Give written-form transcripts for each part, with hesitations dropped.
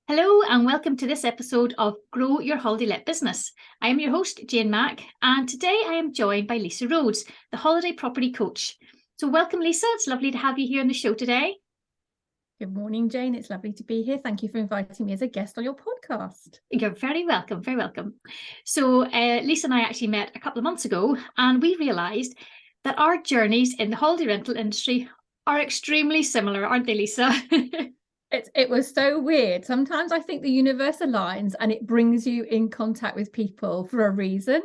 Hello and welcome to this episode of Grow Your Holiday Let Business. I am your host, Jane Mack, and today I am joined by Lisa Rhodes, the Holiday Property Coach. So welcome, Lisa. It's lovely to have you here on the show today. Good morning, Jane. It's lovely to be here. Thank you for inviting me as a guest on your podcast. You're very welcome, very welcome. So Lisa and I actually met a couple of months ago, and we realised that our journeys in the holiday rental industry are extremely similar, aren't they, Lisa? It was so weird. Sometimes I think the universe aligns and it brings you in contact with people for a reason.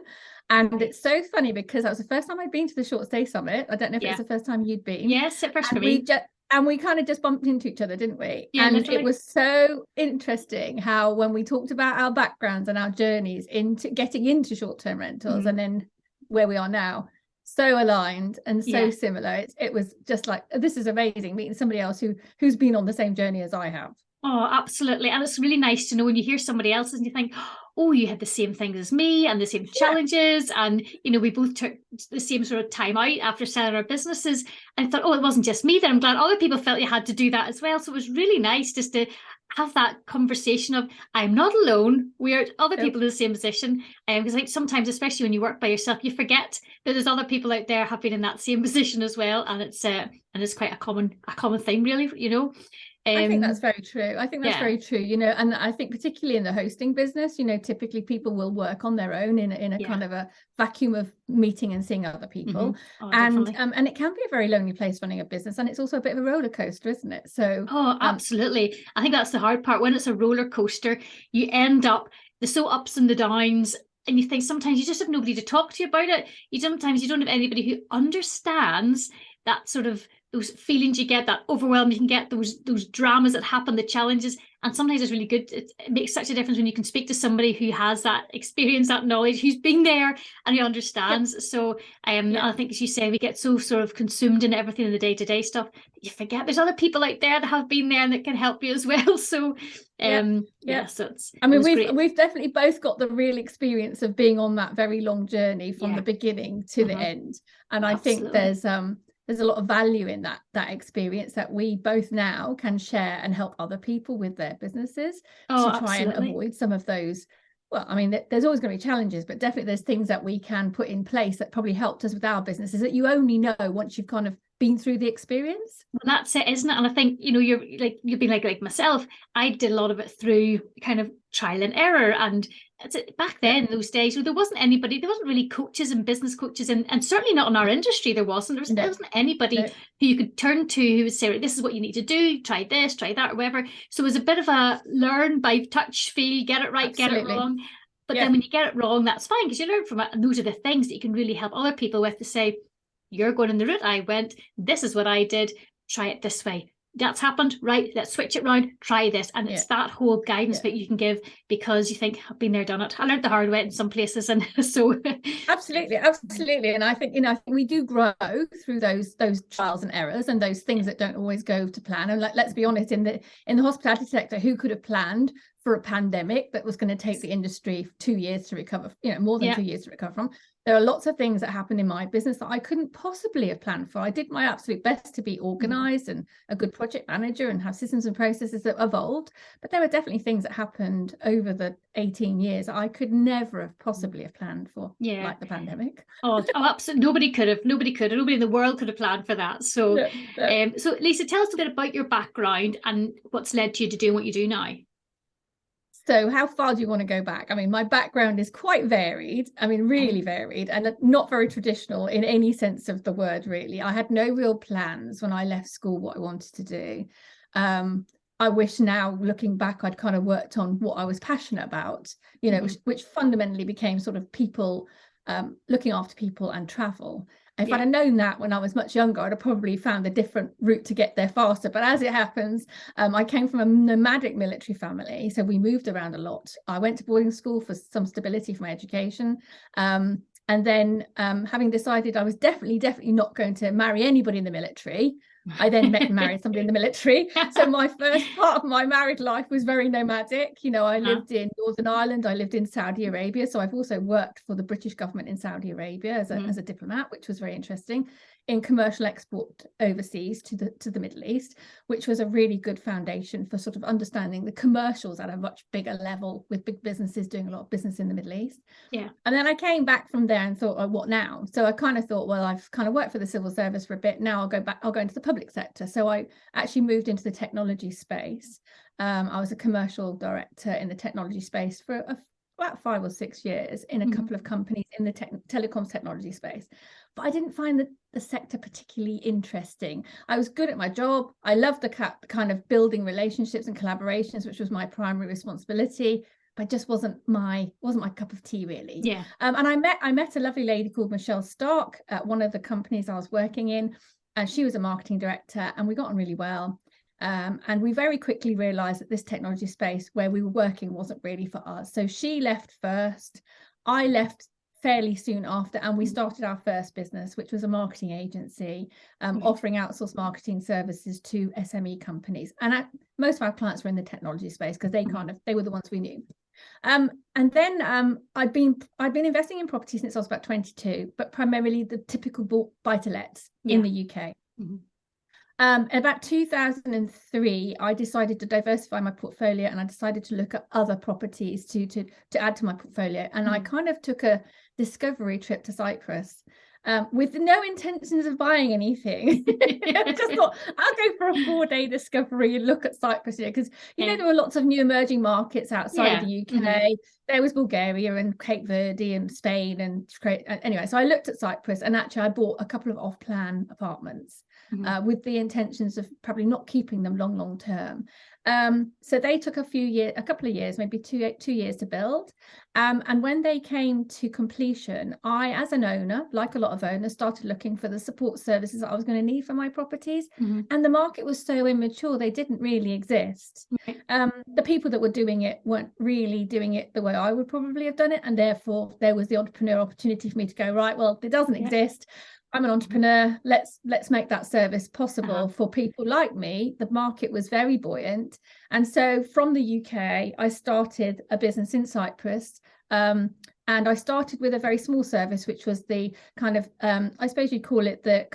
And it's so funny because that was the first time I'd been to the Short Stay Summit. I don't know if it's the first time you'd been. Yes, it first for me. And we kind of just bumped into each other, didn't we? Yeah, and literally. It was so interesting how when we talked about our backgrounds and our journeys into getting into short-term rentals and then where we are now, so aligned and so similar. It was just like, this is amazing, meeting somebody else who's been on the same journey as I have. Oh, absolutely. And it's really nice to know when you hear somebody else's and you think, oh, you had the same things as me and the same challenges. And, you know, we both took the same sort of time out after selling our businesses. And I thought, oh, it wasn't just me. Then I'm glad other people felt you had to do that as well. So it was really nice just to have that conversation of, I'm not alone. We're other people in the same position. Because like sometimes, especially when you work by yourself, you forget that there's other people out there have been in that same position as well. And it's quite a common thing, really, you know. I think that's very true. Very true, you know, and I think particularly in the hosting business, you know, typically people will work on their own in a kind of a vacuum of meeting and seeing other people. And it can be a very lonely place running a business, and it's also a bit of a roller coaster, isn't it? So absolutely. I think that's the hard part. When it's a roller coaster, you end up there's so ups and the downs. And you think sometimes you just have nobody to talk to you about it. Sometimes you don't have anybody who understands that sort of those feelings you get, that overwhelm you can get, those dramas that happen, the challenges. And sometimes it's really good. It makes such a difference when you can speak to somebody who has that experience, that knowledge, who's been there and who understands. So I think, as you say, we get so sort of consumed in everything in the day-to-day stuff that you forget there's other people out there that have been there and that can help you as well. So so it's we've definitely both got the real experience of being on that very long journey from the beginning to the end. And I think there's a lot of value in that experience that we both now can share and help other people with their businesses to try and avoid some of those. Well, I mean, there's always going to be challenges, but definitely there's things that we can put in place that probably helped us with our businesses that you only know once you've kind of been through the experience. Well, that's it, isn't it? And I think, you know, you've been like myself. I did a lot of it through kind of trial and error. And back then, in those days, there wasn't really coaches and business coaches, and certainly not in our industry. There wasn't anybody who you could turn to who would say, this is what you need to do, try this, try that, or whatever. So it was a bit of a learn by touch, feel, get it right, get it wrong. But then when you get it wrong, that's fine, because you learn from it. And those are the things that you can really help other people with, to say, you're going in the route I went, this is what I did, try it this way. That's happened, right? Let's switch it around, try this. And it's that whole guidance that you can give, because you think, I've been there, done it. I learned the hard way in some places. And so absolutely. And I think, we do grow through those trials and errors and those things that don't always go to plan. And let's be honest, in the hospitality sector, who could have planned for a pandemic that was going to take the industry 2 years to recover, more than 2 years to recover from? There are lots of things that happened in my business that I couldn't possibly have planned for. I did my absolute best to be organized and a good project manager and have systems and processes that evolved. But there were definitely things that happened over the 18 years I could never have possibly have planned for, like the pandemic. Absolutely. Nobody in the world could have planned for that. So, so Lisa, tell us a bit about your background and what's led to you to doing what you do now. So how far do you want to go back? I mean, my background is quite varied. I mean, really varied, and not very traditional in any sense of the word, really. I had no real plans when I left school what I wanted to do. I wish now, looking back, I'd kind of worked on what I was passionate about, which fundamentally became sort of people, looking after people and travel. If I'd have known that when I was much younger, I'd have probably found a different route to get there faster. But as it happens, I came from a nomadic military family, so we moved around a lot. I went to boarding school for some stability for my education. And then having decided I was definitely not going to marry anybody in the military, I then met and married somebody in the military. So my first part of my married life was very nomadic. I lived in Northern Ireland. I lived in Saudi Arabia. So I've also worked for the British government in Saudi Arabia as a diplomat, which was very interesting. in commercial export overseas to the Middle East, which was a really good foundation for sort of understanding the commercials at a much bigger level, with big businesses doing a lot of business in the Middle East. Yeah. And then I came back from there and thought, oh, what now? So I kind of thought, well, I've kind of worked for the civil service for a bit. Now I'll go into the public sector. So I actually moved into the technology space. I was a commercial director in the technology space for about 5 or 6 years in a couple of companies in the telecoms technology space. But I didn't find the sector particularly interesting. I was good at my job. I loved the kind of building relationships and collaborations, which was my primary responsibility, but just wasn't my cup of tea, really. Yeah. And I met a lovely lady called Michelle Stark at one of the companies I was working in, and she was a marketing director, and we got on really well. And we very quickly realized that this technology space where we were working wasn't really for us. So she left first. I left fairly soon after, and we started our first business, which was a marketing agency, offering outsourced marketing services to SME companies. And most of our clients were in the technology space because they were the ones we knew. And then I'd been investing in property since I was about 22, but primarily the typical buy-to-lets in the UK. About 2003, I decided to diversify my portfolio, and I decided to look at other properties to add to my portfolio. And I kind of took a discovery trip to Cyprus with no intentions of buying anything. I just thought, I'll go for a 4-day discovery and look at Cyprus here, because there were lots of new emerging markets outside the UK. There was Bulgaria and Cape Verde and Spain, and anyway, so I looked at Cyprus, and actually I bought a couple of off-plan apartments with the intentions of probably not keeping them long term. So they took a couple of years, maybe two years to build. And when they came to completion, I, as an owner, like a lot of owners, started looking for the support services that I was going to need for my properties. And the market was so immature, they didn't really exist. The people that were doing it weren't really doing it the way I would probably have done it. And therefore, there was the entrepreneur opportunity for me to go, right, well, it doesn't exist. I'm an entrepreneur. Let's make that service possible for people like me. The market was very buoyant. And so from the UK, I started a business in Cyprus. And I started with a very small service, which was the kind of, I suppose you'd call it the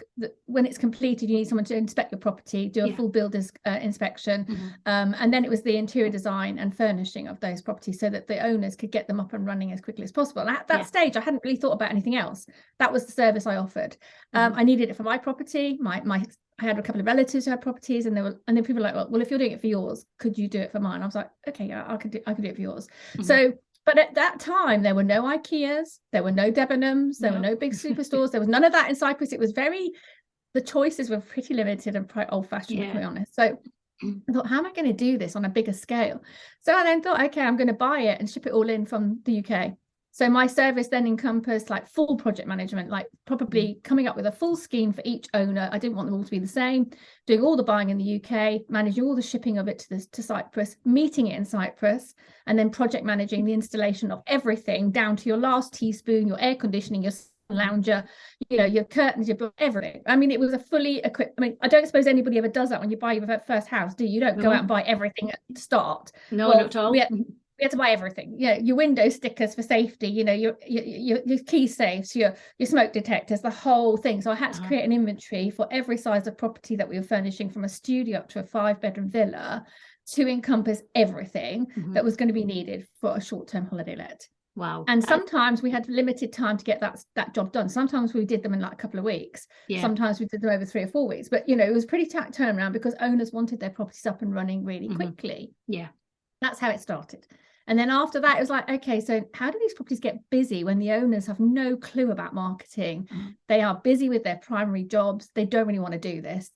when it's completed, you need someone to inspect your property, do a full builder's inspection. And then it was the interior design and furnishing of those properties so that the owners could get them up and running as quickly as possible. And at that stage, I hadn't really thought about anything else. That was the service I offered. I needed it for my property. I had a couple of relatives who had properties, and then people were like, well, if you're doing it for yours, could you do it for mine? I was like, okay, yeah, I could do it for yours. But at that time, there were no IKEAs, there were no Debenhams, there were no big superstores, there was none of that in Cyprus. It was the choices were pretty limited and quite old-fashioned, to be honest. So I thought, how am I going to do this on a bigger scale? So I then thought, okay, I'm going to buy it and ship it all in from the UK. So my service then encompassed like full project management, like probably coming up with a full scheme for each owner. I didn't want them all to be the same, doing all the buying in the UK, managing all the shipping of it to Cyprus, meeting it in Cyprus, and then project managing the installation of everything down to your last teaspoon, your air conditioning, your lounger, your curtains, your everything. I mean, it was a fully equipped. I mean, I don't suppose anybody ever does that when you buy your first house, do you? You don't go out and buy everything at the start. No, not at all. We had to buy everything. Your window stickers for safety, your key safes, your smoke detectors, the whole thing. So I had to create an inventory for every size of property that we were furnishing, from a studio up to a 5-bedroom villa, to encompass everything that was going to be needed for a short-term holiday let. Wow. And sometimes we had limited time to get that job done. Sometimes we did them in like a couple of weeks. Sometimes we did them over 3 or 4 weeks. But it was pretty tight turnaround because owners wanted their properties up and running really quickly. That's how it started. And then after that, it was like, okay, so how do these properties get busy when the owners have no clue about marketing? They are busy with their primary jobs. They don't really want to do this.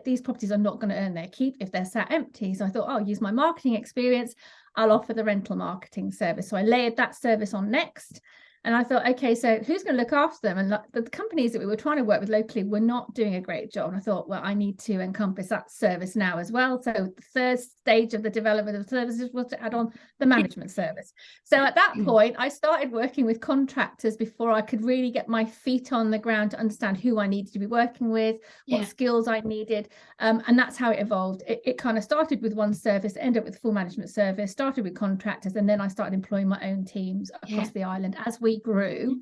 These properties are not going to earn their keep if they're sat empty. So I thought, I'll use my marketing experience. I'll offer the rental marketing service. So I layered that service on next. And I thought, okay, so who's going to look after them? And the companies that we were trying to work with locally were not doing a great job. And I thought, well, I need to encompass that service now as well. So the third stage of the development of services was to add on the management service. So at that point, I started working with contractors before I could really get my feet on the ground to understand who I needed to be working with, what skills I needed. And that's how it evolved. It kind of started with one service, ended up with full management service, started with contractors, and then I started employing my own teams across the island as we grew.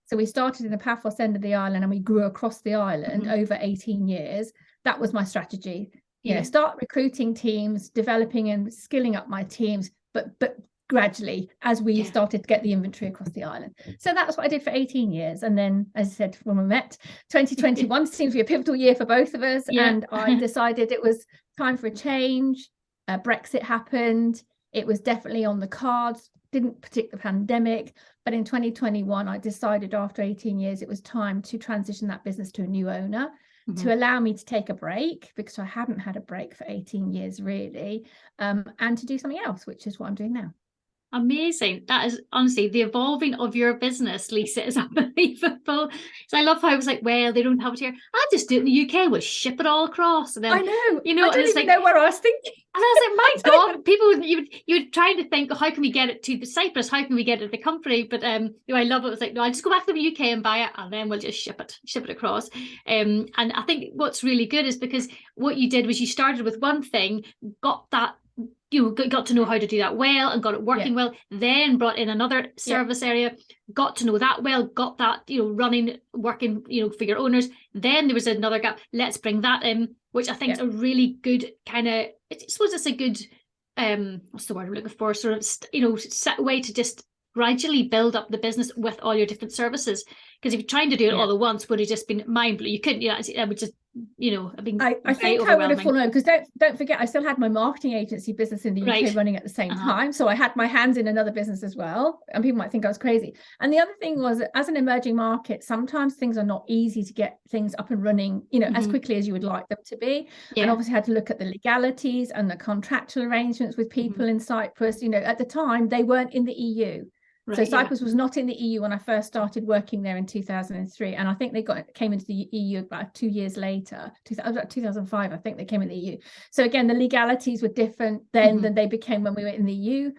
So we started in the Paphos end of the island and we grew across the island over 18 years. That was my strategy. You know, start recruiting teams, developing and skilling up my teams, but gradually as we started to get the inventory across the island. So that's what I did for 18 years. And then, as I said, when we met, 2021 seems to be a pivotal year for both of us. And I decided it was time for a change. Brexit happened. It was definitely on the cards. Didn't predict the pandemic, but in 2021 I decided after 18 years it was time to transition that business to a new owner, to allow me to take a break, because I hadn't had a break for 18 years really, and to do something else, which is what I'm doing now. Amazing. That is honestly, the evolving of your business, Lisa, is unbelievable. So I love how I was like, well, they don't have it here. I just do it in the UK. We'll ship it all across. And then, I know, you know, I don't even know where I was thinking. And I was like, my God, people, you would try to think, oh, how can we get it to the Cyprus? How can we get it to the country? But you know, I love it. It was like, no, I'll just go back to the UK and buy it, and then we'll just ship it across. And I think what's really good is because what you did was you started with one thing, got that, you know, got to know how to do that well and got it working well, then brought in another service area, got to know that well, got that, you know, running, working, you know, for your owners. Then there was another gap. Let's bring that in, which I think is a really good kind of, I suppose it's a good, what's the word I'm looking for? Sort of, you know, set way to just gradually build up the business with all your different services. Because if you're trying to do it all at once, would have just been mind blowing. You couldn't, you know, it would just, you know, I think I would have fallen over, because don't forget, I still had my marketing agency business in the UK running at the same time. So I had my hands in another business as well. And people might think I was crazy. And the other thing was, as an emerging market, sometimes things are not easy to get things up and running, you know, as quickly as you would like them to be. And obviously had to look at the legalities and the contractual arrangements with people in Cyprus. You know, at the time, they weren't in the EU. So Cyprus was not in the EU when I first started working there in 2003, and I think they came into the EU about 2 years later, 2005. I think they came in the EU. So again, the legalities were different then than they became when we were in the EU.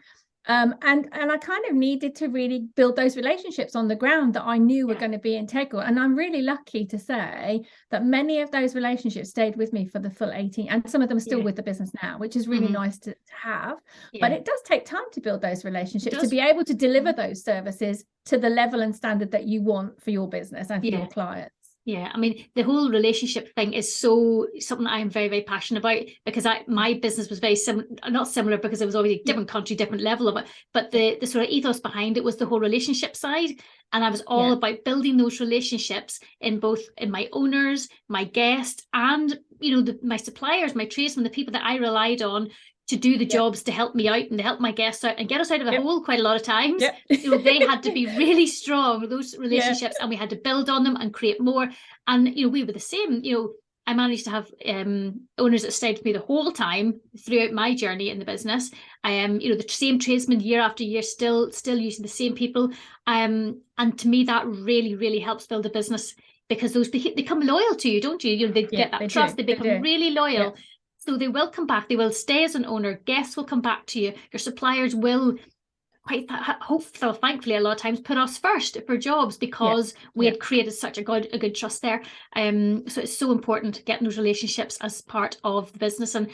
And I kind of needed to really build those relationships on the ground that I knew were going to be integral. And I'm really lucky to say that many of those relationships stayed with me for the full 18, and some of them are still with the business now, which is really nice to have. But it does take time to build those relationships, to be able to deliver those services to the level and standard that you want for your business and for your clients. Yeah, I mean, the whole relationship thing is something I am very, very passionate about, because my business was very not similar, because it was always a different country, different level of it. But the sort of ethos behind it was the whole relationship side. And I was all about building those relationships in my owners, my guests, and, you know, my suppliers, my tradesmen, the people that I relied on to do the jobs to help me out and to help my guests out and get us out of the hole quite a lot of times. You know, they had to be really strong, those relationships, and we had to build on them and create more. And, you know, we were the same. You know, I managed to have owners that stayed with me the whole time throughout my journey in the business. You know, the same tradesmen year after year, still using the same people. And to me, that really, really helps build a business, because those they become loyal to you, don't you? You know, they get that trust. They become really loyal. So they will come back. They will stay as an owner. Guests will come back to you. Your suppliers will, hopefully, thankfully, a lot of times put us first for jobs, because we had created such a good trust there. So it's so important getting those relationships as part of the business. And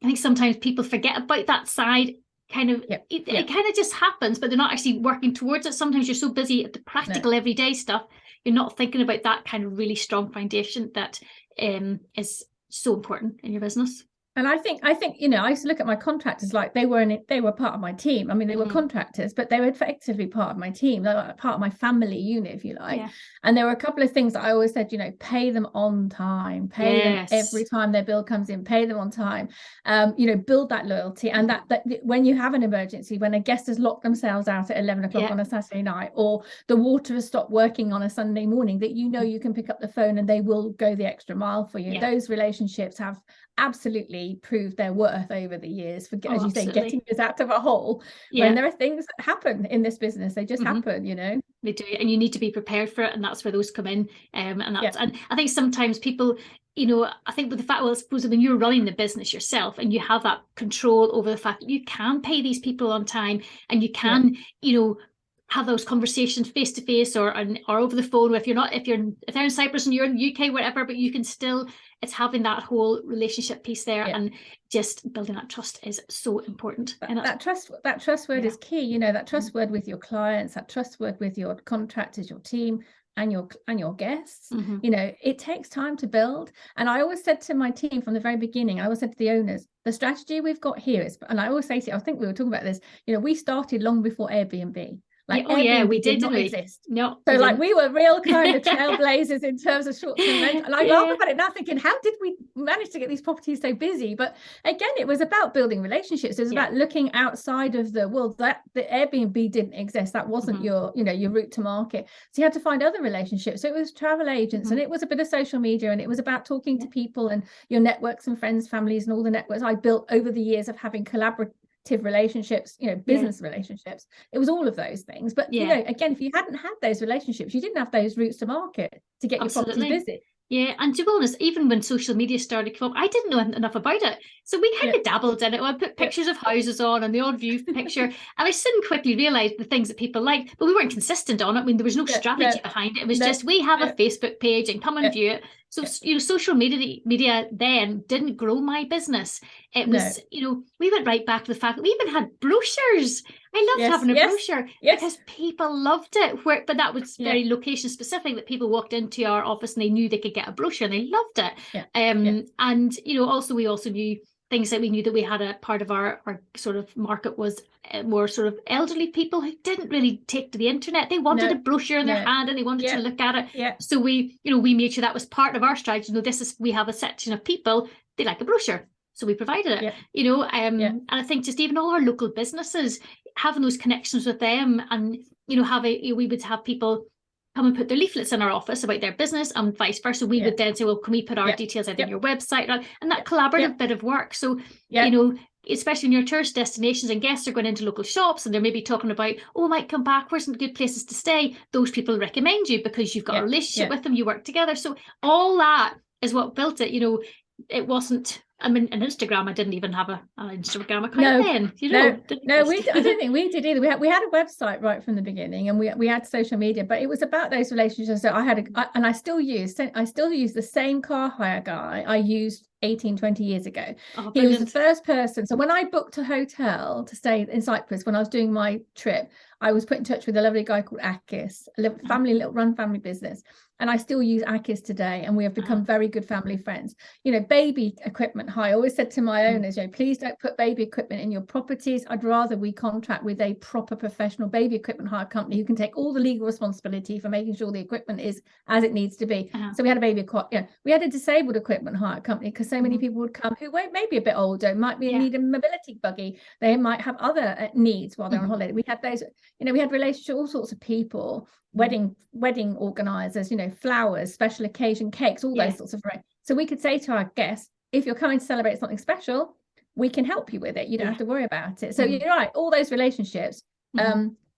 I think sometimes people forget about that side. It kind of just happens, but they're not actually working towards it. Sometimes you're so busy at the practical everyday stuff, you're not thinking about that kind of really strong foundation that is so important in your business. And I think, you know, I used to look at my contractors like they were part of my team. I mean, they were contractors, but they were effectively part of my team. They were part of my family unit, if you like. And there were a couple of things that I always said, you know, pay them on time, pay them every time their bill comes in, pay them on time. You know, build that loyalty, and that when you have an emergency, when a guest has locked themselves out at 11 o'clock on a Saturday night, or the water has stopped working on a Sunday morning, that you know you can pick up the phone and they will go the extra mile for you. Those relationships have absolutely proved their worth over the years, for as you say, getting us out of a hole when there are things that happen in this business. They just happen, you know. They do, and you need to be prepared for it, and that's where those come in. And I think sometimes people, you know, I think with the fact, well, I suppose when you're running the business yourself and you have that control over the fact that you can pay these people on time, and you can, you know, have those conversations face to face or over the phone. If they're in Cyprus and you're in the UK, whatever, but you can still, it's having that whole relationship piece there, and just building that trust is so important. That trust word is key. You know, that trust word with your clients, that trust word with your contractors, your team, and your guests. You know, it takes time to build. And I always said to my team from the very beginning, I always said to the owners, the strategy we've got here is, and I always say to you, I think we were talking about this, you know, we started long before Airbnb. Like, we did not exist. No, so like we were real kind of trailblazers in terms of short-term rental. And I laugh about it now, thinking, how did we manage to get these properties so busy? But again, it was about building relationships. It was about looking outside of the world. That the Airbnb didn't exist. That wasn't your route to market. So you had to find other relationships. So it was travel agents, and it was a bit of social media, and it was about talking to people and your networks and friends, families, and all the networks I built over the years of having collaborative relationships, you know, business relationships. It was all of those things. But you know, again, if you hadn't had those relationships, you didn't have those routes to market to get your properties busy. Yeah, and to be honest, even when social media started to come up, I didn't know enough about it. So we kind of dabbled in it. I put pictures of houses on and the odd view picture. And I soon quickly realised the things that people liked, but we weren't consistent on it. I mean, there was no strategy behind it. It was just, we have a Facebook page and come and view it. So, you know, social media then didn't grow my business. It was, you know, we went right back to the fact that we even had brochures. I loved having a brochure because people loved it. But that was very location specific, that people walked into our office and they knew they could get a brochure and they loved it. And, you know, also we also knew things that we knew that we had a part of our sort of market was more sort of elderly people who didn't really take to the internet. They wanted a brochure in their hand and they wanted to look at it. So we made sure that was part of our strategy. You know, we have a section of people, they like a brochure. So we provided it, you know, and I think just even all our local businesses, having those connections with them, and, you know, we would have people come and put their leaflets in our office about their business and vice versa. We would then say, well, can we put our details out on your website? And that collaborative bit of work. So, you know, especially in your tourist destinations and guests are going into local shops and they're maybe talking about, oh, I might come back, where's some good places to stay? Those people recommend you because you've got a relationship with them, you work together. So all that is what built it. You know, it wasn't, I mean, an Instagram, I didn't even have an Instagram account then. You know, I don't think we did either. We had a website right from the beginning, and we had social media, but it was about those relationships that I still use the same car hire guy I used 18-20 years ago. He was the first person. So when I booked a hotel to stay in Cyprus, when I was doing my trip, I was put in touch with a lovely guy called Akis, a little family business. And I still use Akis today, and we have become very good family friends. You know, baby equipment hire. I always said to my owners, you know, please don't put baby equipment in your properties. I'd rather we contract with a proper professional baby equipment hire company who can take all the legal responsibility for making sure the equipment is as it needs to be. So we had we had a disabled equipment hire company because so many people would come who were maybe a bit older, might need a mobility buggy. They might have other needs while they're on holiday. We had those, you know, we had relationships, all sorts of people, wedding organizers, you know, flowers, special occasion cakes, all those sorts of things. So we could say to our guests, if you're coming to celebrate something special, we can help you with it. You don't have to worry about it. So you're right, all those relationships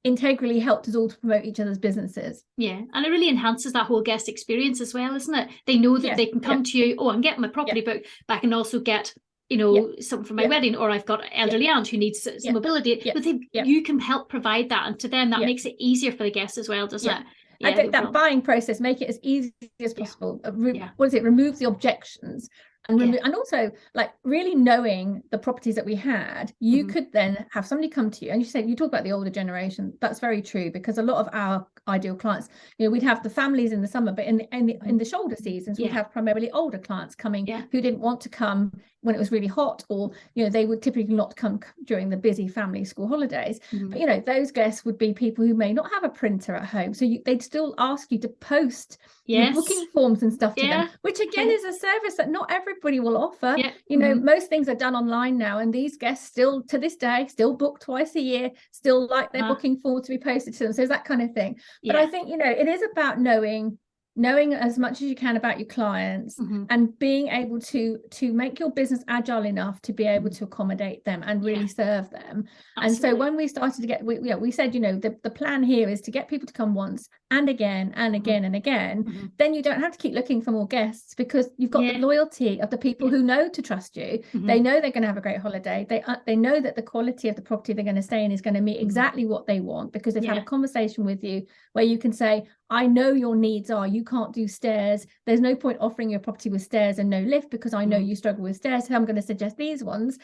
integrally helped us all to promote each other's businesses. Yeah, and it really enhances that whole guest experience as well, isn't it? They know that they can come to you, oh, I'm getting my property booked, but I can also get, you know, something for my wedding, or I've got an elderly aunt who needs some mobility. But you can help provide that, and to them that makes it easier for the guests as well, doesn't it? I think that buying process, make it as easy as possible. What is it? Remove the objections. And also, like, really knowing the properties that we had, you could then have somebody come to you, and you talk about the older generation. That's very true, because a lot of our ideal clients, you know, we'd have the families in the summer, but in the shoulder seasons, we'd have primarily older clients coming who didn't want to come when it was really hot, or, you know, they would typically not come during the busy family school holidays. But, you know, those guests would be people who may not have a printer at home, so they'd still ask you to post booking forms and stuff to them, which again is a service that not everybody will offer. You know, most things are done online now, and these guests still to this day still book twice a year, still like their booking form to be posted to them. So it's that kind of thing. But I think, you know, it is about knowing knowing as much as you can about your clients, and being able to make your business agile enough to be able to accommodate them and really serve them. Absolutely. And so when we started to get, we said, you know, the plan here is to get people to come once and again and again and again. Then you don't have to keep looking for more guests, because you've got the loyalty of the people who know to trust you. They know they're going to have a great holiday. They know that the quality of the property they're going to stay in is going to meet exactly what they want, because they've had a conversation with you where you can say, I know your needs are, you can't do stairs. There's no point offering your property with stairs and no lift, because I know you struggle with stairs. So I'm going to suggest these ones.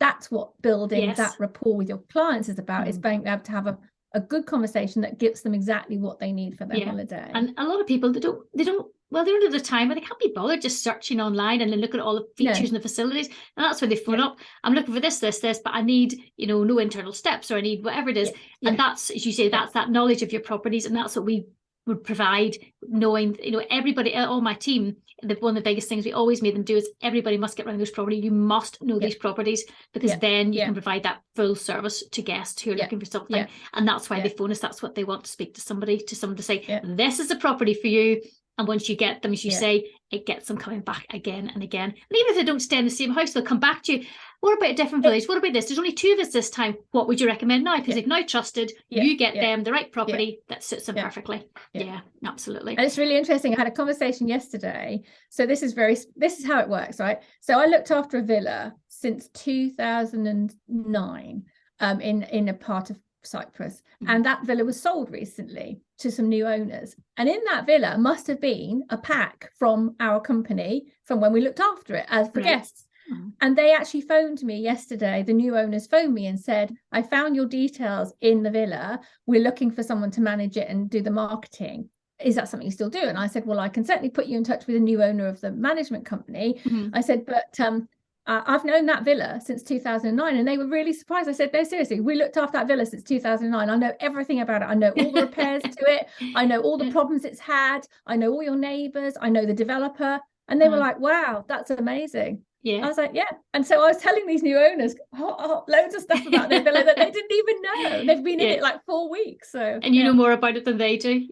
That's what building that rapport with your clients is about, is being able to have a good conversation that gives them exactly what they need for their holiday. And a lot of people, they don't have the time, or they can't be bothered just searching online and then looking at all the features and the facilities. And that's where they phone up. I'm looking for this, but I need, you know, no internal steps, or I need whatever it is. And that's, as you say, that's that knowledge of your properties. And that's what we would provide, knowing, you know, everybody, all my team, one of the biggest things we always made them do is everybody must get around those properties. You must know these properties, because then you can provide that full service to guests who are looking for something. And that's why they phone us. That's what they want, to speak to somebody to say, this is a property for you. And once you get them, as you say, it gets them coming back again and again. And even if they don't stay in the same house, they'll come back to you. What about a different village? What about this? There's only 2 of us this time. What would you recommend now? Because they've now trusted you get them the right property that suits them perfectly. Yeah, absolutely. And it's really interesting. I had a conversation yesterday. So this is how it works, right? So I looked after a villa since 2009 in a part of Cyprus, and that villa was sold recently to some new owners, and in that villa must have been a pack from our company from when we looked after it as for guests. And they actually phoned me yesterday. The new owners phoned me and said, I found your details in the villa, we're looking for someone to manage it and do the marketing. Is that something you still do? And I said, well, I can certainly put you in touch with a new owner of the management company. I said, but I've known that villa since 2009, and they were really surprised. I said, no, seriously, we looked after that villa since 2009. I know everything about it. I know all the repairs to it. I know all the problems it's had. I know all your neighbours. I know the developer. And they were like, wow, that's amazing. I was like, and so I was telling these new owners loads of stuff about their villa that they didn't even know. They've been in it like 4 weeks. So and you know more about it than they do.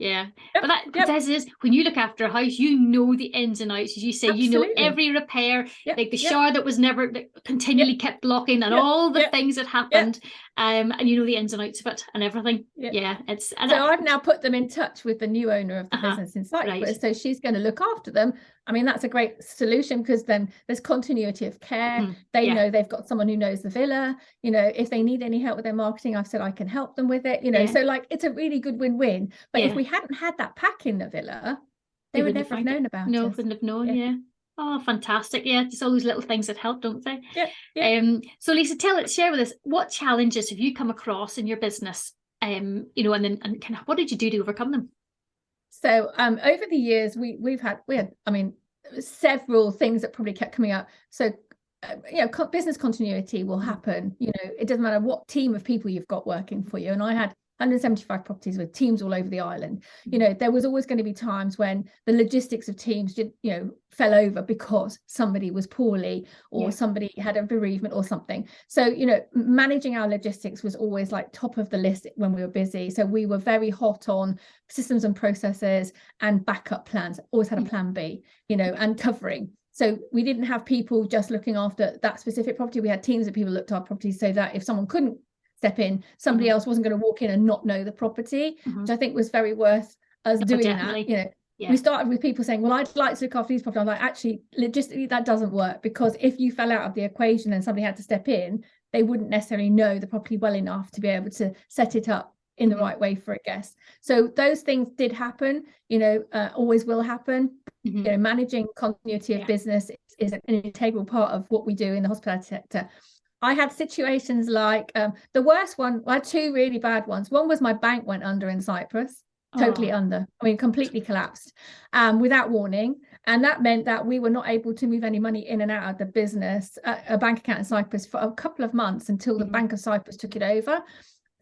But that is, when you look after a house, you know the ins and outs, as you say. You know every repair, like the shower that was never continually kept blocking, and all the things that happened. And you know the ins and outs of it and everything. I've now put them in touch with the new owner of the business in Cyprus, so she's going to look after them. I mean, that's a great solution, because then there's continuity of care. They know they've got someone who knows the villa. You know, if they need any help with their marketing, I've said I can help them with it. You know, so like it's a really good win-win. But if we hadn't had that pack in the villa, they would never have known about it. No, wouldn't have known. Oh, fantastic. Just all those little things that help, don't they? So Lisa, share with us, what challenges have you come across in your business? You know, and kind of what did you do to overcome them? So over the years, we had I mean, several things that probably kept coming up. So you know, business continuity will happen. You know, it doesn't matter what team of people you've got working for you. And I had 175 properties with teams all over the island. You know, there was always going to be times when the logistics of teams fell over because somebody was poorly, or somebody had a bereavement or something. So, you know, managing our logistics was always like top of the list when we were busy. So we were very hot on systems and processes and backup plans. Always had a plan B, you know, and covering. So we didn't have people just looking after that specific property. We had teams of people looked after properties, so that if someone couldn't step in, somebody else wasn't going to walk in and not know the property, which I think was very worth us doing that. You know, we started with people saying, well, I'd like to look after these properties. I'm like, actually, logistically, that doesn't work, because if you fell out of the equation and somebody had to step in, they wouldn't necessarily know the property well enough to be able to set it up in the right way for a guest. So those things did happen, you know, always will happen. You know, managing continuity of business is an integral part of what we do in the hospitality sector. I had situations like the worst one. I had 2 really bad ones. One was my bank went under in Cyprus, totally under. I mean, completely collapsed without warning. And that meant that we were not able to move any money in and out of the business, a bank account in Cyprus, for a couple of months until the Bank of Cyprus took it over.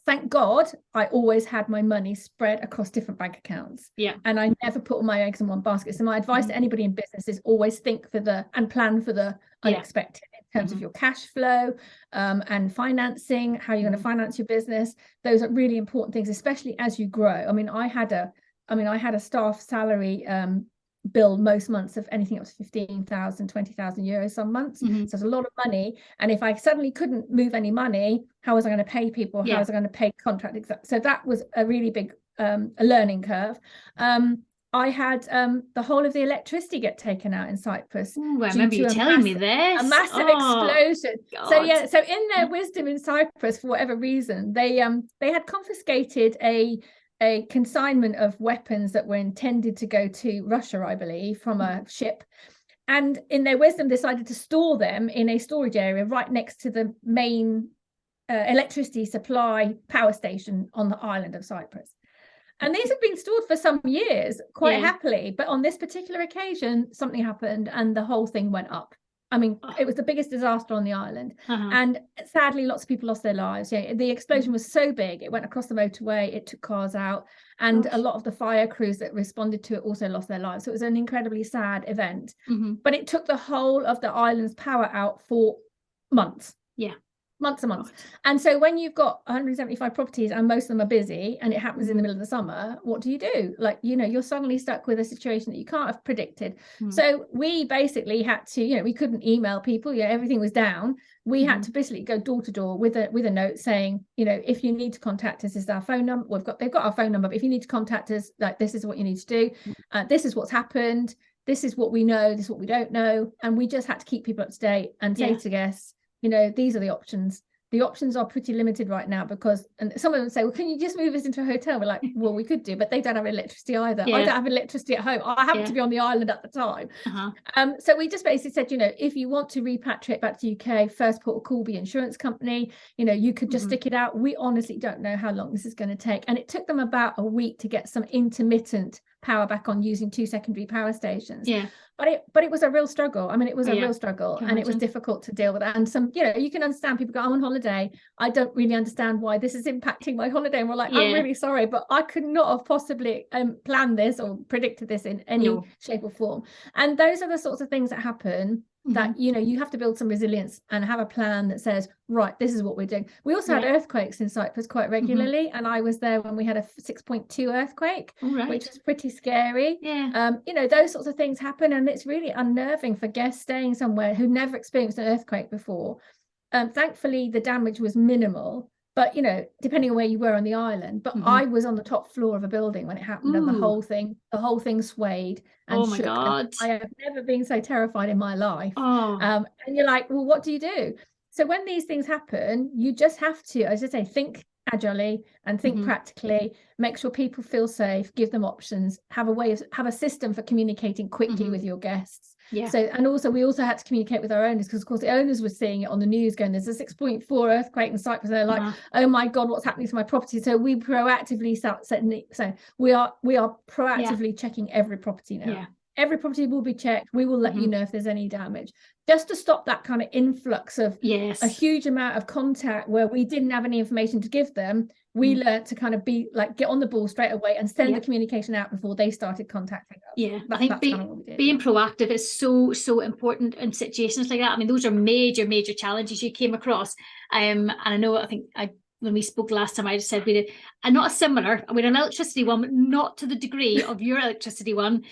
Thank God, I always had my money spread across different bank accounts. And I never put all my eggs in one basket. So my advice to anybody in business is always think and plan for the unexpected. In terms of your cash flow and financing, how you're going to finance your business. Those are really important things, especially as you grow. I mean, I had I mean, I had a staff salary bill most months of anything up to 15,000, 20,000 euros some months. So it's a lot of money. And if I suddenly couldn't move any money, how was I going to pay people? How was I going to pay contractors? So that was a really big a learning curve. I had the whole of the electricity get taken out in Cyprus. Ooh, I remember you telling me this. A massive explosion. God. So in their wisdom in Cyprus, for whatever reason, they had confiscated a consignment of weapons that were intended to go to Russia, I believe, from a ship. And in their wisdom, decided to store them in a storage area right next to the main electricity supply power station on the island of Cyprus. And these have been stored for some years, quite happily. But on this particular occasion, something happened and the whole thing went up. I mean, it was the biggest disaster on the island. And sadly, lots of people lost their lives. The explosion was so big, it went across the motorway, it took cars out. And a lot of the fire crews that responded to it also lost their lives. So it was an incredibly sad event. But it took the whole of the island's power out for months. Months and months. And so when you've got 175 properties and most of them are busy and it happens in the middle of the summer, what do? Like, you're suddenly stuck with a situation that you can't have predicted. So we basically had to, we couldn't email people. Everything was down. We had to basically go door to door with a note saying, if you need to contact us, this is our phone number. They've got our phone number. But if you need to contact us, like, this is what you need to do. This is what's happened. This is what we know. This is what we don't know. And we just had to keep people up to date and say to guests, these are the options. The options are pretty limited right now because, and some of them say, well, can you just move us into a hotel? We're like, well, we could do, but they don't have electricity either. I don't have electricity at home. I happened to be on the island at the time. So we just basically said, if you want to repatriate back to UK, first port of call be insurance company, you could just stick it out. We honestly don't know how long this is going to take. And it took them about a week to get some intermittent power back on using 2 secondary power stations. But it was a real struggle. I mean, it was a real struggle, and it was difficult to deal with. And some, you can understand people go, I'm on holiday. I don't really understand why this is impacting my holiday. And we're like, I'm really sorry, but I could not have possibly planned this or predicted this in any shape or form. And those are the sorts of things that happen that, you have to build some resilience and have a plan that says, right, this is what we're doing. We also had earthquakes in Cyprus quite regularly. And I was there when we had a 6.2 earthquake, which was pretty scary. Those sorts of things happen. And it's really unnerving for guests staying somewhere who never experienced an earthquake before. Thankfully, the damage was minimal. But, depending on where you were on the island, but I was on the top floor of a building when it happened, and the whole thing swayed and shook. God. I have never been so terrified in my life. And you're like, well, what do you do? So when these things happen, you just have to, as I say, think agilely and think practically, make sure people feel safe, give them options, have a system for communicating quickly with your guests. So, and also we also had to communicate with our owners, because of course the owners were seeing it on the news going, there's a 6.4 earthquake in Cyprus. They're like, oh my God, what's happening to my property? So we proactively we are proactively checking every property now. Every property will be checked. We will let you know if there's any damage, just to stop that kind of influx of a huge amount of contact where we didn't have any information to give them. We learned to kind of be like, get on the ball straight away and send the communication out before they started contacting us. I think being proactive is so important in situations like that. I mean, those are major challenges you came across. And I know, when we spoke last time, I just said we had not a similar, we had an electricity one, but not to the degree of your electricity one.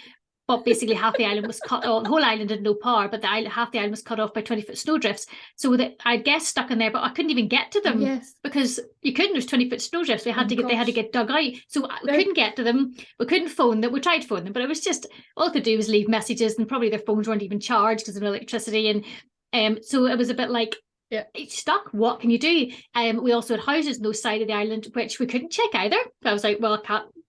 But basically half the island was cut off. The whole island had no power, but half the island was cut off by 20-foot snow drifts. So that I guess stuck in there, but I couldn't even get to them because you couldn't. There's 20-foot snow drifts. They had to get dug out. So we couldn't get to them. We couldn't phone them. We tried to phone them, but it was just all I could do was leave messages, and probably their phones weren't even charged because of electricity. And so it was a bit like, it's stuck. What can you do? We also had houses on those side of the island which we couldn't check either. I was like, well,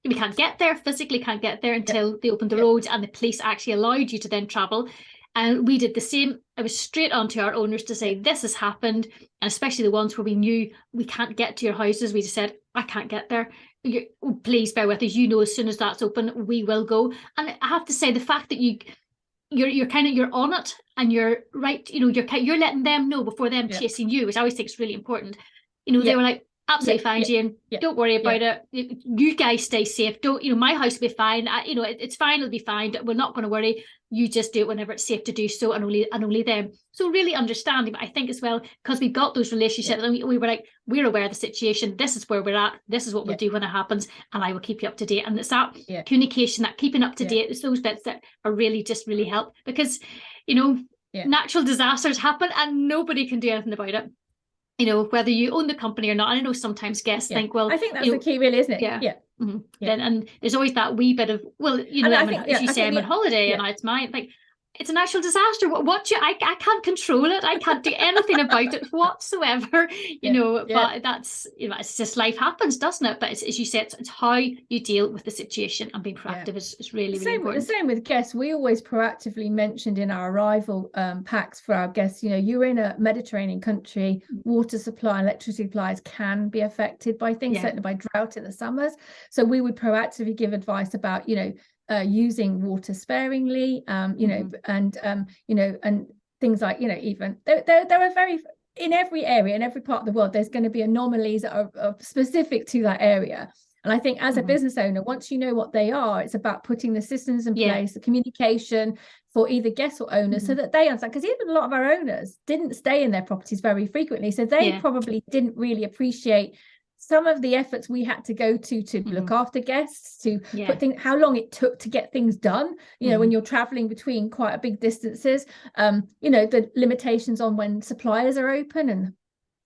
we can't get there, physically can't get there until they opened the roads and the police actually allowed you to then travel. And we did the same. I was straight on to our owners to say, this has happened. And especially the ones where we knew we can't get to your houses. We just said, I can't get there. Please bear with us. As soon as that's open, we will go. And I have to say, the fact that you're on it and you're right, you're letting them know before them chasing you, which I always think is really important. They were like, absolutely fine, Jane. Don't worry about it. You guys stay safe. Don't, my house will be fine. It's fine. It'll be fine. We're not going to worry. You just do it whenever it's safe to do so, and only them. So really understanding, but I think as well, because we've got those relationships, and we were like, we're aware of the situation. This is where we're at. This is what we'll do when it happens, and I will keep you up to date. And it's that communication, that keeping up to date. It's those bits that are really help, because natural disasters happen and nobody can do anything about it. Whether you own the company or not. I know sometimes guests think, well, I think that's the key, really, isn't it? Yeah. Mm-hmm. And there's always that wee bit of, well, as you say, I'm on holiday and it's it's a natural disaster. I can't control it. I can't do anything about it whatsoever. But that's, it's just life happens, doesn't it? But it's, as you said, it's how you deal with the situation, and being proactive is really, really important. The same with guests. We always proactively mentioned in our arrival packs for our guests, you're in a Mediterranean country, water supply, electricity supplies can be affected by things, certainly by drought in the summers. So we would proactively give advice about, using water sparingly, and things like, even there are very, in every area, in every part of the world, there's going to be anomalies that are specific to that area. And I think as a business owner, once you know what they are, it's about putting the systems in place, the communication for either guests or owners, so that they understand. Because even a lot of our owners didn't stay in their properties very frequently, so they probably didn't really appreciate some of the efforts we had to go to look after guests, to put things, how long it took to get things done, when you're traveling between quite a big distances, the limitations on when suppliers are open, and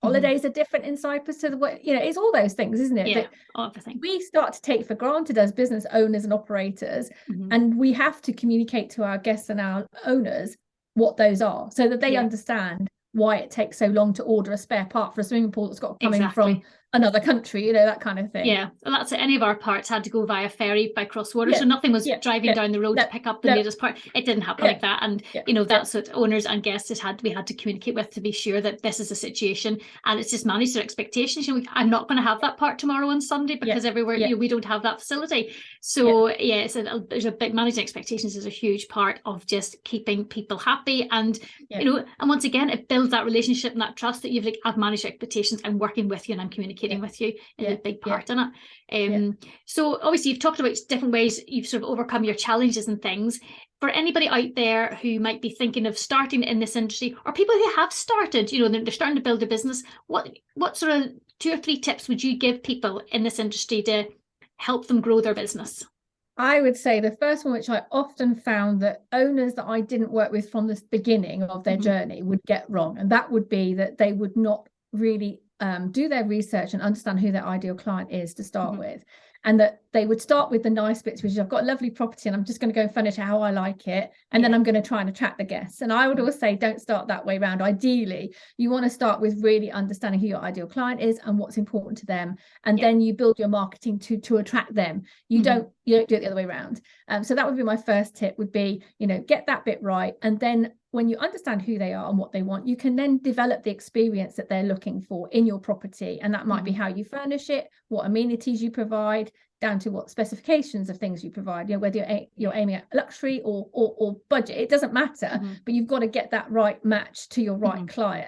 holidays are different in Cyprus to it's all those things, isn't it? Everything we start to take for granted as business owners and operators, and we have to communicate to our guests and our owners what those are, so that they understand why it takes so long to order a spare part for a swimming pool that's got coming from another country, that kind of thing. Well, that's it. Any of our parts had to go via ferry by cross water, so nothing was driving down the road to pick up the latest part. It didn't happen like that, and that's what owners and guests we had to communicate with, to be sure that this is a situation, and it's just manage their expectations. I'm not going to have that part tomorrow on Sunday, because everywhere we don't have that facility. So there's a big, managing expectations is a huge part of just keeping people happy, and and once again, it builds that relationship and that trust that I've managed expectations, I'm working with you, and I'm communicating with you, is a big part in it. So obviously you've talked about different ways you've sort of overcome your challenges and things. For anybody out there who might be thinking of starting in this industry, or people who have started, they're starting to build a business, what sort of 2 or 3 tips would you give people in this industry to help them grow their business? I would say the first one, which I often found that owners that I didn't work with from the beginning of their journey would get wrong, and that would be that they would not really do their research and understand who their ideal client is to start with, and that they would start with the nice bits, which is, I've got a lovely property and I'm just going to go and furnish it how I like it, and then I'm going to try and attract the guests. And I would always say, don't start that way around. Ideally, you want to start with really understanding who your ideal client is and what's important to them, and then you build your marketing to attract them. You don't do it the other way around. So that would be my first tip, would be, get that bit right, and then when you understand who they are and what they want, you can then develop the experience that they're looking for in your property. And that might be how you furnish it, what amenities you provide, down to what specifications of things you provide, whether you're aiming at luxury or budget, it doesn't matter, but you've got to get that right match to your right client.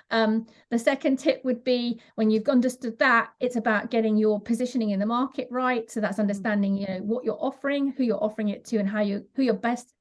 The second tip would be, when you've understood that, it's about getting your positioning in the market right. So that's understanding, what you're offering, who you're offering it to, and how you're best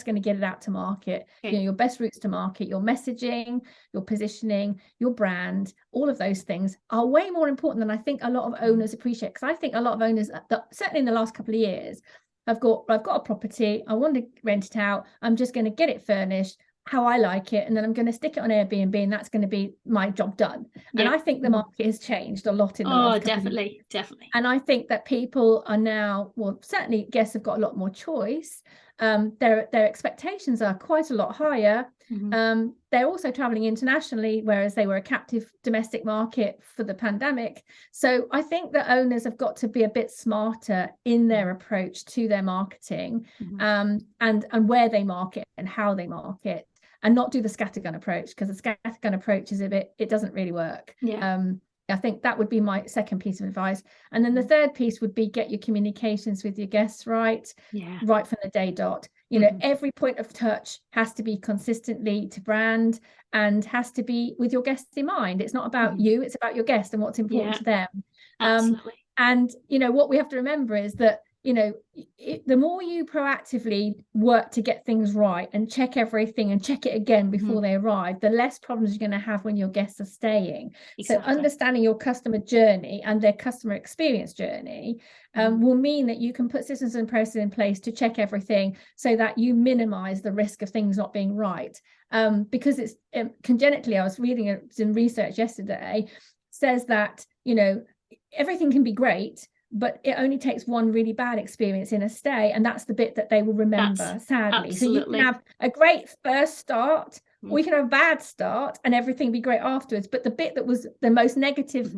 going to get it out to market, your best routes to market, your messaging, your positioning, your brand, all of those things are way more important than I think a lot of owners appreciate. Because I think a lot of owners, certainly in the last couple of years, I've got a property, I want to rent it out, I'm just going to get it furnished how I like it, and then I'm going to stick it on Airbnb, and that's going to be my job done. And I think the market has changed a lot in the last couple of years. Definitely. And I think that people are now, well, certainly guests have got a lot more choice. Their expectations are quite a lot higher. They're also traveling internationally, whereas they were a captive domestic market for the pandemic. So I think that owners have got to be a bit smarter in their approach to their marketing, and where they market and how they market, and not do the scattergun approach, because the scattergun approach is it doesn't really work. I think that would be my second piece of advice. And then the third piece would be, get your communications with your guests right from the day dot. You know, every point of touch has to be consistently to brand and has to be with your guests in mind. It's not about you, it's about your guest and what's important to them. Absolutely. And, you know, what we have to remember is that, you know, the more you proactively work to get things right and check everything and check it again before they arrive, the less problems you're going to have when your guests are staying. Exactly. So understanding your customer journey and their customer experience journey will mean that you can put systems and processes in place to check everything so that you minimize the risk of things not being right. Because it's congenitally, I was reading some research yesterday, says that, you know, everything can be great, but it only takes one really bad experience in a stay, and that's the bit that they will remember, sadly. Absolutely. So you can have a great first start, or you can have a bad start and everything be great afterwards, but the bit that was the most negative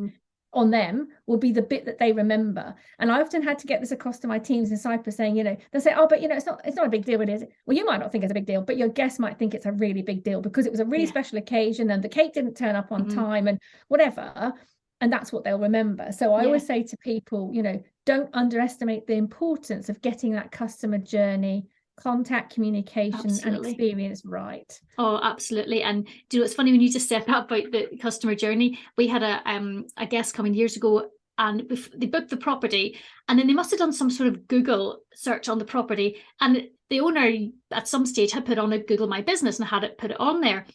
on them will be the bit that they remember. And I often had to get this across to my teams in Cyprus, saying, you know, they'll say, oh, but you know, it's not a big deal, it is. Well, you might not think it's a big deal, but your guests might think it's a really big deal because it was a really special occasion and the cake didn't turn up on time and whatever. And that's what they'll remember. So I always say to people, you know, don't underestimate the importance of getting that customer journey, contact, communication and experience right. Oh, absolutely. And do you know, it's funny when you just said that about the customer journey. We had a guest coming years ago, and they booked the property, and then they must have done some sort of Google search on the property, and the owner at some stage had put on a Google My Business and had it put it on there.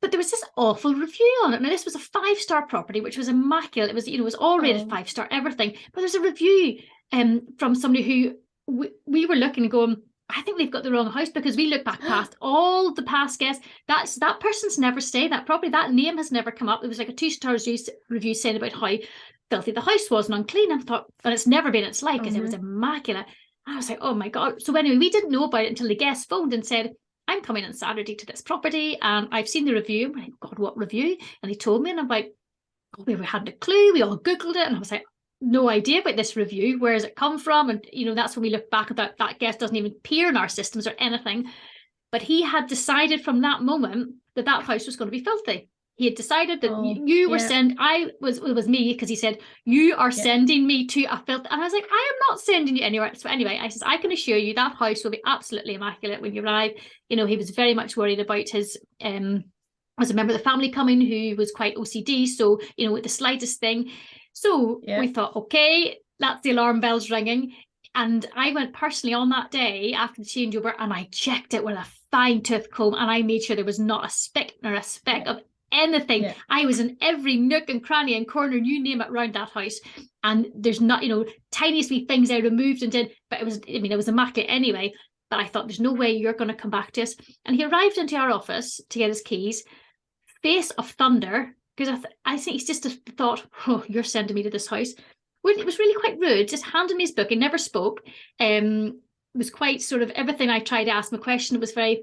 But there was this awful review on it. Now, this was a 5-star property, which was immaculate. It was, you know, it was all rated 5-star, everything. But there's a review from somebody who we were looking and going, I think they've got the wrong house, because we look back past all the past guests. That person's never stayed that property. That name has never come up. There was like a 2-star review saying about how filthy the house was and unclean. I thought, and it's never been its like, because it was immaculate. And I was like, oh my God. So anyway, we didn't know about it until the guest phoned and said, I'm coming on Saturday to this property and I've seen the review. I'm like, God, what review? And they told me, and I'm like, oh, we hadn't a clue. We all Googled it. And I was like, no idea about this review. Where has it come from? And, you know, that's when we look back at that guest doesn't even appear in our systems or anything. But he had decided from that moment that house was going to be filthy. He had decided that you were it was me, because he said, you are sending me to a filth. And I was like, I am not sending you anywhere. So anyway, I said, I can assure you that house will be absolutely immaculate when you arrive. You know, he was very much worried about his, as a member of the family coming who was quite OCD. So, you know, with the slightest thing. So we thought, okay, that's the alarm bells ringing. And I went personally on that day after the changeover and I checked it with a fine tooth comb, and I made sure there was not a speck nor a speck of anything. I was in every nook and cranny and corner, you name it, around that house, and there's not, you know, tiniest wee things I removed and did, but it was immaculate anyway. But I thought, there's no way you're going to come back to us. And he arrived into our office to get his keys, face of thunder, because I think he's just thought, oh, you're sending me to this house. Well, it was really quite rude, just handed me his book. He never spoke. It was quite sort of everything I tried to ask him a question, it was very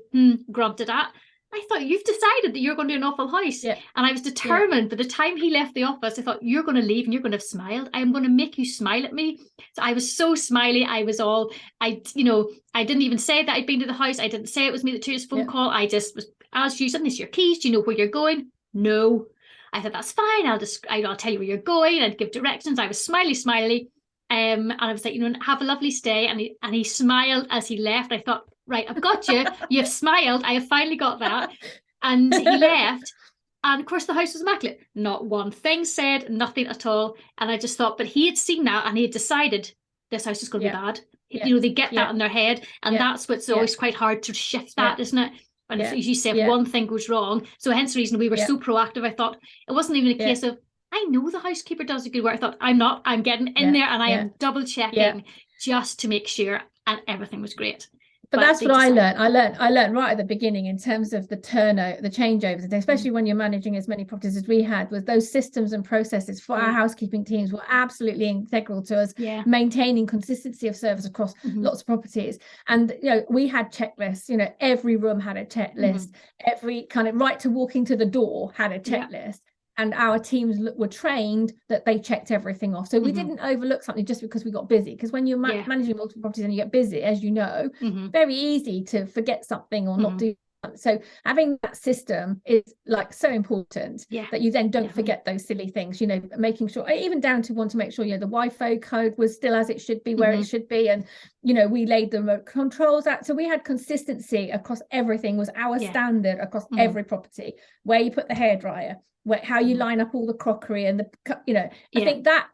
grunted at. I thought, you've decided that you're going to an awful house. And I was determined. By the time he left the office, I thought, you're going to leave and you're going to have smiled. I am going to make you smile at me. So I was so smiley. I didn't even say that I'd been to the house. I didn't say it was me that took his phone call. I just was, as you, this is your keys. Do you know where you're going? No. I thought, that's fine. I'll tell you where you're going. I'd give directions. I was smiley. And I was like, you know, have a lovely stay. And he smiled as he left. I thought, right, I've got you. You've smiled. I have finally got that. And he left. And of course, the house was immaculate. Not one thing said, nothing at all. And I just thought, but he had seen that and he had decided this house is going to be bad. You know, they get that in their head. And that's what's always quite hard to shift that, isn't it? And as you say, if one thing goes wrong. So hence the reason we were so proactive. I thought it wasn't even a case of, I know the housekeeper does a good work. I thought, I'm getting in there and I am double checking just to make sure, and everything was great. But that's what I learned. I learned right at the beginning in terms of the changeovers, and especially when you're managing as many properties as we had, was those systems and processes for our housekeeping teams were absolutely integral to us maintaining consistency of service across lots of properties. And you know, we had checklists. You know, every room had a checklist. Every kind of right to walking to the door had a checklist. And our teams were trained that they checked everything off. So we didn't overlook something just because we got busy. Because when you're managing multiple properties and you get busy, as you know, very easy to forget something or not do So having that system is like so important that you then don't forget those silly things, you know, making sure, even down to want to make sure, you know, the Wi-Fi code was still as it should be, where it should be. And, you know, we laid the remote controls out. So we had consistency across everything, was our standard across every property, where you put the hairdryer, how you line up all the crockery and the, you know, I think that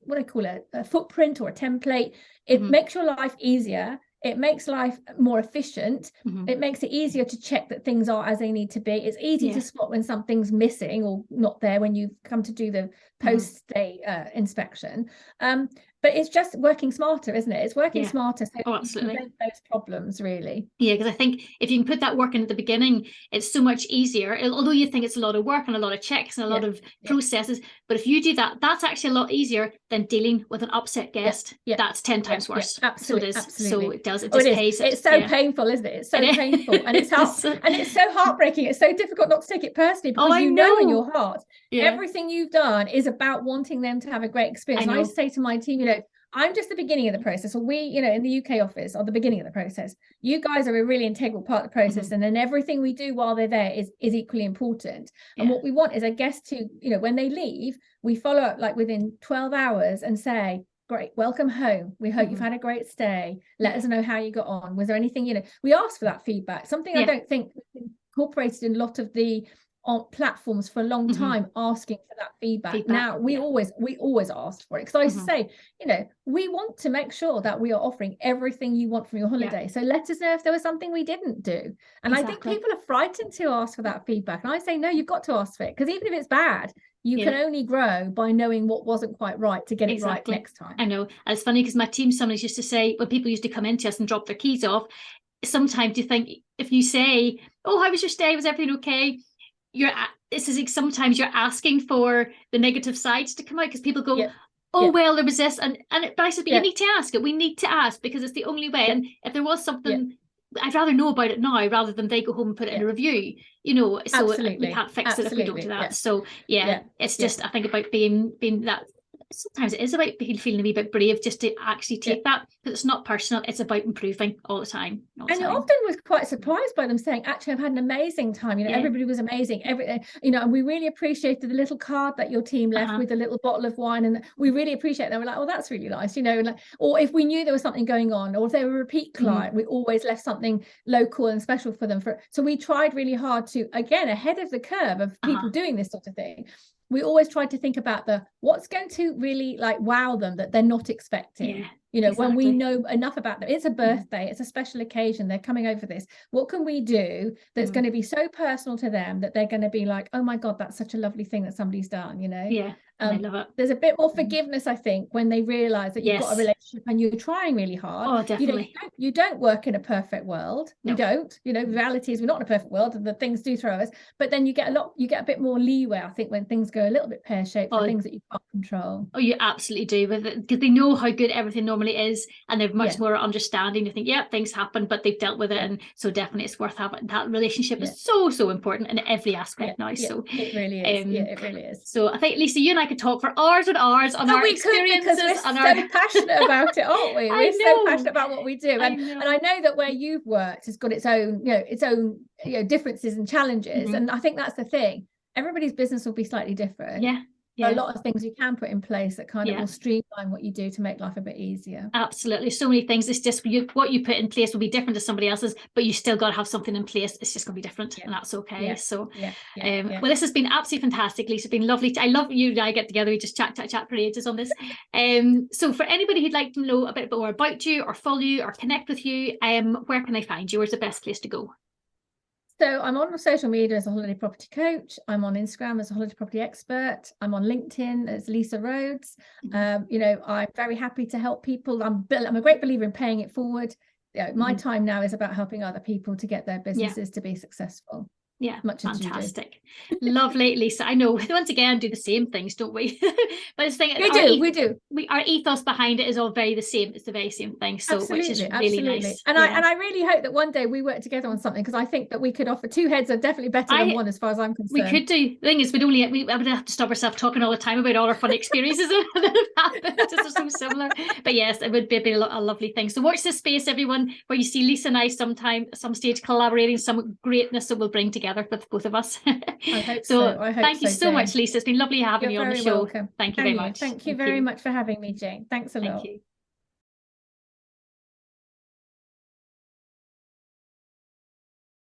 what I call it, a footprint or a template, it makes your life easier. It makes life more efficient. It makes it easier to check that things are as they need to be. It's easy to spot when something's missing or not there when you come to do the post-stay inspection. But it's just working smarter, isn't it? It's working smarter so you prevent those problems, really. Yeah, because I think if you can put that work in at the beginning, it's so much easier. Although you think it's a lot of work and a lot of checks and a lot of processes, but if you do that, that's actually a lot easier than dealing with an upset guest. That's 10 times worse. Absolutely, so it is. absolutely. So it does. It just pays. It's so painful, isn't it? It's so painful, and it's and it's so heartbreaking. It's so difficult not to take it personally, because you know in your heart everything you've done is about wanting them to have a great experience. I say to my team, you know, I'm just the beginning of the process, or we, you know, in the UK office are the beginning of the process. You guys are a really integral part of the process, and then everything we do while they're there is equally important. And what we want is a guest to, you know, when they leave, we follow up like within 12 hours and say, great, welcome home. We hope you've had a great stay. Let us know how you got on. Was there anything, you know, we asked for that feedback, something I don't think incorporated in a lot of the on platforms for a long time, asking for that feedback. Now we always asked for it, because I used to say, you know, we want to make sure that we are offering everything you want from your holiday, so let us know if there was something we didn't do. And I think people are frightened to ask for that feedback, and I say no, you've got to ask for it, because even if it's bad, you can only grow by knowing what wasn't quite right to get it right next time. I know. And it's funny, because my team sometimes used to say, when people used to come into us and drop their keys off, sometimes you think, if you say, oh, how was your stay, was everything okay, this is like, sometimes you're asking for the negative sides to come out, because people go, well, there was this, but I said, but you need to ask it. We need to ask, because it's the only way. And if there was something, I'd rather know about it now rather than they go home and put it in a review, you know. So we can't fix it if we don't do that. So it's just I think about being that. Sometimes it is about feeling a wee bit brave just to actually take that, because it's not personal, it's about improving all the time. You often was quite surprised by them saying, actually, I've had an amazing time, you know, everybody was amazing, you know, and we really appreciated the little card that your team left with a little bottle of wine, and we really appreciate that. We're like, oh, that's really nice, you know, like, or if we knew there was something going on, or if they were a repeat client, we always left something local and special for them. So we tried really hard to, again, ahead of the curve of people doing this sort of thing, we always tried to think about what's going to really like wow them that they're not expecting. You know, when we know enough about them, it's a birthday, it's a special occasion, they're coming over this. What can we do that's going to be so personal to them that they're going to be like, oh my God, that's such a lovely thing that somebody's done, you know? I love it. There's a bit more forgiveness, I think, when they realize that you've got a relationship and you're trying really hard. Oh, definitely. You don't work in a perfect world. No. We don't. You know, the reality is we're not in a perfect world, and the things do throw us. But then you get a bit more leeway, I think, when things go a little bit pear-shaped for things that you can't control. Oh, you absolutely do, with it, because they know how good everything normally is, and they're much more understanding. You think, things happen, but they've dealt with it, and so definitely it's worth having. That relationship is so important in every aspect now. So it really is. It really is. So I think, Lisa, you and I could talk for hours and hours on our experiences. We're so passionate about it, aren't we? We're so passionate about what we do, and I know that where you've worked has got its own differences and challenges, and I think that's the thing. Everybody's business will be slightly different. A lot of things you can put in place that kind of will streamline what you do to make life a bit easier. Absolutely, so many things. It's just what you put in place will be different to somebody else's, but you still got to have something in place. It's just going to be different, and that's okay. Well, this has been absolutely fantastic, Lisa. It's been lovely. I love you and I get together. We just chat for ages on this. So for anybody who'd like to know a bit more about you, or follow you, or connect with you, where can they find you? Where's the best place to go? So I'm on social media as a holiday property coach. I'm on Instagram as a holiday property expert. I'm on LinkedIn as Lisa Rhodes. You know, I'm very happy to help people. I'm a great believer in paying it forward. You know, my time now is about helping other people to get their businesses to be successful. Yeah, much as fantastic. Lovely, Lisa. I know, once again, do the same things, don't we? But it's the thing, we do. Our ethos behind it is all very the same. It's the very same thing. So, Absolutely, which is really absolutely. nice. And I really hope that one day we work together on something, because I think that we could offer two heads are definitely better than one, as far as I'm concerned. We could do. The thing is, I would have to stop ourselves talking all the time about all our fun experiences that have happened. Just so similar. But yes, it would be a lovely thing. So watch this space, everyone, where you see Lisa and I some stage collaborating, some greatness that we'll bring together with both of us. I hope so. Thank you so much, Lisa. It's been lovely having you on the show. Welcome. Thank you very much. Thank you very much for having me, Jane. Thanks a lot. Thank you.